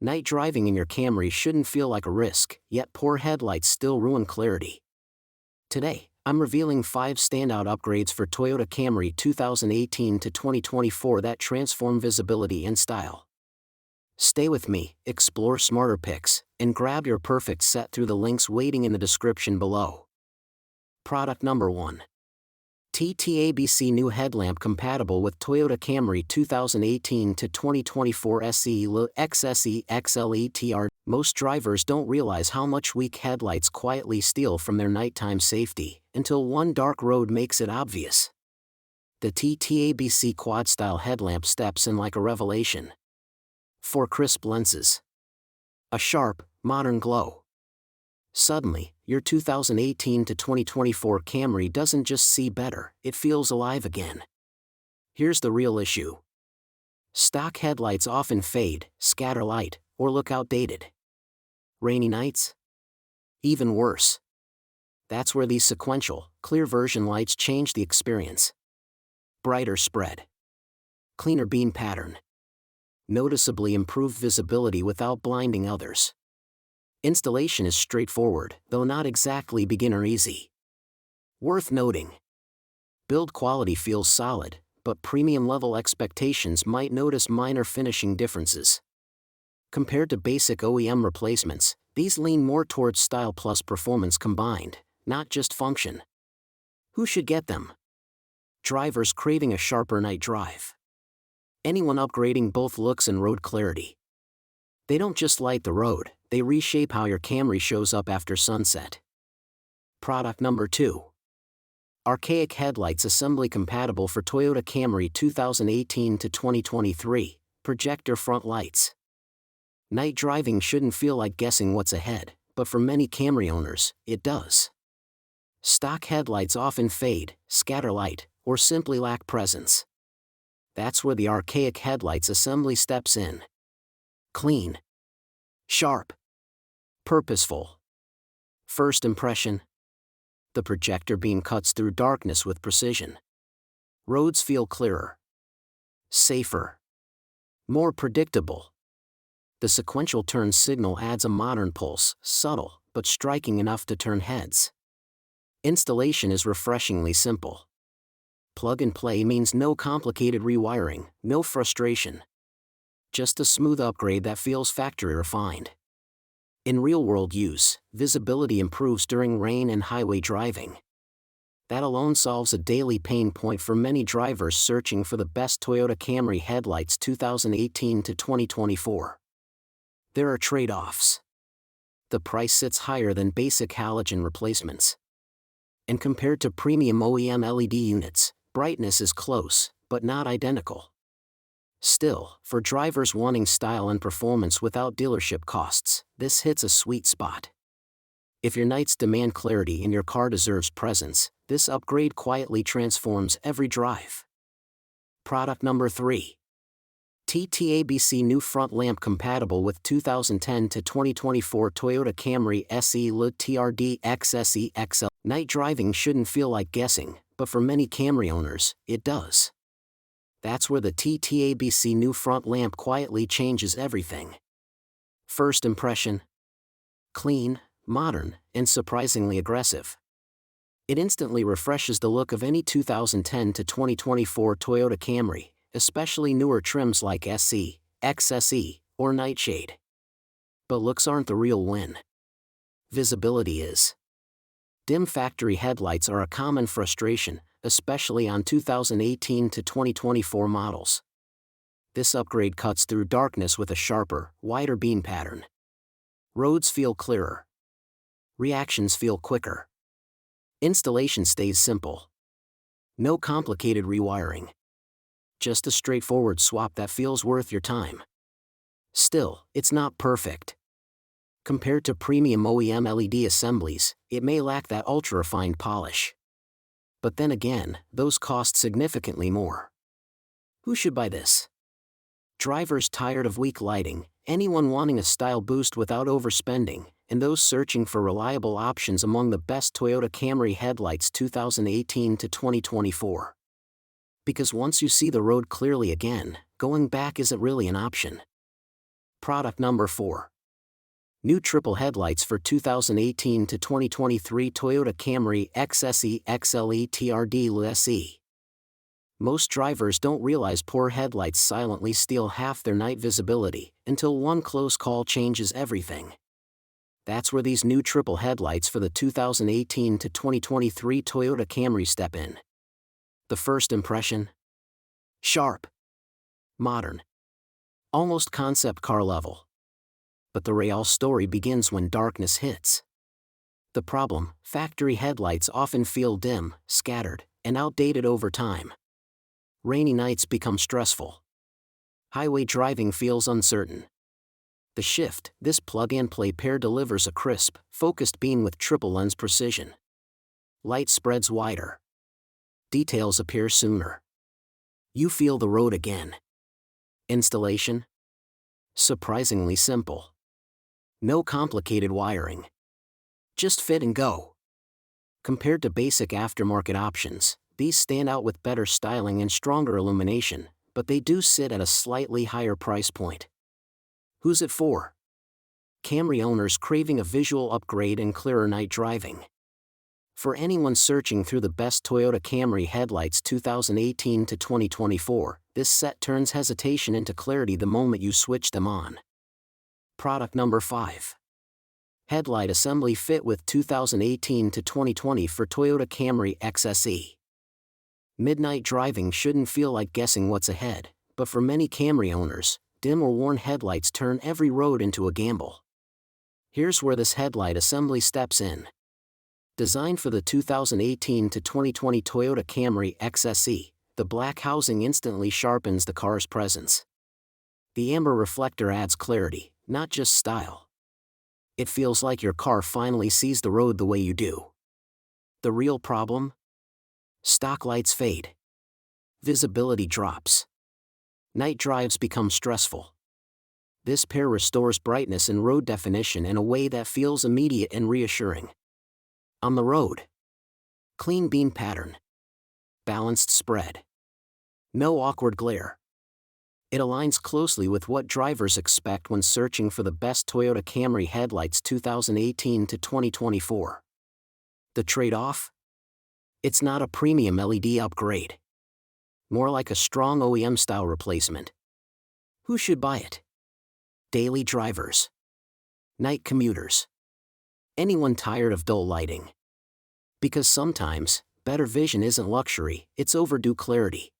Night driving in your Camry shouldn't feel like a risk, yet poor headlights still ruin clarity. Today, I'm revealing 5 standout upgrades for Toyota Camry 2018 to 2024 that transform visibility and style. Stay with me, explore smarter picks, and grab your perfect set through the links waiting in the description below. Product number 1. TTABC new headlamp compatible with Toyota Camry 2018 to 2024 SE XSE XLETR. Most drivers don't realize how much weak headlights quietly steal from their nighttime safety, until one dark road makes it obvious. The TTABC quad-style headlamp steps in like a revelation. 4 crisp lenses. A sharp, modern glow. Suddenly, your 2018 to 2024 Camry doesn't just see better, it feels alive again. Here's the real issue. Stock headlights often fade, scatter light, or look outdated. Rainy nights? Even worse. That's where these sequential, clear version lights change the experience. Brighter spread. Cleaner beam pattern. Noticeably improved visibility without blinding others. Installation is straightforward, though not exactly beginner easy. Worth noting. Build quality feels solid, but premium level expectations might notice minor finishing differences. Compared to basic OEM replacements, these lean more towards style plus performance combined, not just function. Who should get them? Drivers craving a sharper night drive. Anyone upgrading both looks and road clarity. They don't just light the road, they reshape how your Camry shows up after sunset. Product number 2. Archaic headlights assembly compatible for Toyota Camry 2018 to 2023, projector front lights. Night driving shouldn't feel like guessing what's ahead, but for many Camry owners, it does. Stock headlights often fade, scatter light, or simply lack presence. That's where the archaic headlights assembly steps in. Clean. Sharp. Purposeful. First impression. The projector beam cuts through darkness with precision. Roads feel clearer. Safer. More predictable. The sequential turn signal adds a modern pulse, subtle, but striking enough to turn heads. Installation is refreshingly simple. Plug and play means no complicated rewiring, no frustration. Just a smooth upgrade that feels factory refined. In real-world use, visibility improves during rain and highway driving. That alone solves a daily pain point for many drivers searching for the best Toyota Camry headlights 2018 to 2024. There are trade-offs. The price sits higher than basic halogen replacements. And compared to premium OEM LED units, brightness is close, but not identical. Still, for drivers wanting style and performance without dealership costs, this hits a sweet spot. If your nights demand clarity and your car deserves presence, this upgrade quietly transforms every drive. Product number 3. TTABC new front lamp compatible with 2010 to 2024 Toyota Camry SE TRD XSE XL. Night driving shouldn't feel like guessing, but for many Camry owners, it does. That's where the TTABC new front lamp quietly changes everything. First impression. Clean, modern, and surprisingly aggressive. It instantly refreshes the look of any 2010 to 2024 Toyota Camry, especially newer trims like SE, XSE, or Nightshade. But looks aren't the real win. Visibility is. Dim factory headlights are a common frustration, especially on 2018 to 2024 models. This upgrade cuts through darkness with a sharper, wider beam pattern. Roads feel clearer. Reactions feel quicker. Installation stays simple. No complicated rewiring. Just a straightforward swap that feels worth your time. Still, it's not perfect. Compared to premium OEM LED assemblies, it may lack that ultra-refined polish. But then again, those cost significantly more. Who should buy this? Drivers tired of weak lighting, anyone wanting a style boost without overspending, and those searching for reliable options among the best Toyota Camry headlights 2018 to 2024. Because once you see the road clearly again, going back isn't really an option. Product number 4. New triple headlights for 2018 to 2023 Toyota Camry XSE XLE TRD LSE. Most drivers don't realize poor headlights silently steal half their night visibility until one close call changes everything. That's where these new triple headlights for the 2018 to 2023 Toyota Camry step in. The first impression? Sharp. Modern. Almost concept car level. But the real story begins when darkness hits. The problem: factory headlights often feel dim, scattered, and outdated over time. Rainy nights become stressful. Highway driving feels uncertain. The Shift, this plug-and-play pair delivers a crisp, focused beam with triple lens precision. Light spreads wider. Details appear sooner. You feel the road again. Installation? Surprisingly simple. No complicated wiring. Just fit and go. Compared to basic aftermarket options, these stand out with better styling and stronger illumination, but they do sit at a slightly higher price point. Who's it for? Camry owners craving a visual upgrade and clearer night driving. For anyone searching through the best Toyota Camry headlights 2018 to 2024, this set turns hesitation into clarity the moment you switch them on. Product number 5. Headlight assembly fit with 2018 to 2020 for Toyota Camry XSE. Midnight driving shouldn't feel like guessing what's ahead, but for many Camry owners, dim or worn headlights turn every road into a gamble. Here's where this headlight assembly steps in. Designed for the 2018 to 2020 Toyota Camry XSE, the black housing instantly sharpens the car's presence. The amber reflector adds clarity, not just style. It feels like your car finally sees the road the way you do. The real problem? Stock lights fade. Visibility drops. Night drives become stressful. This pair restores brightness and road definition in a way that feels immediate and reassuring. On the road. Clean beam pattern. Balanced spread. No awkward glare. It aligns closely with what drivers expect when searching for the best Toyota Camry headlights 2018 to 2024. The trade-off? It's not a premium LED upgrade. More like a strong OEM-style replacement. Who should buy it? Daily drivers. Night commuters. Anyone tired of dull lighting. Because sometimes, better vision isn't luxury, it's overdue clarity.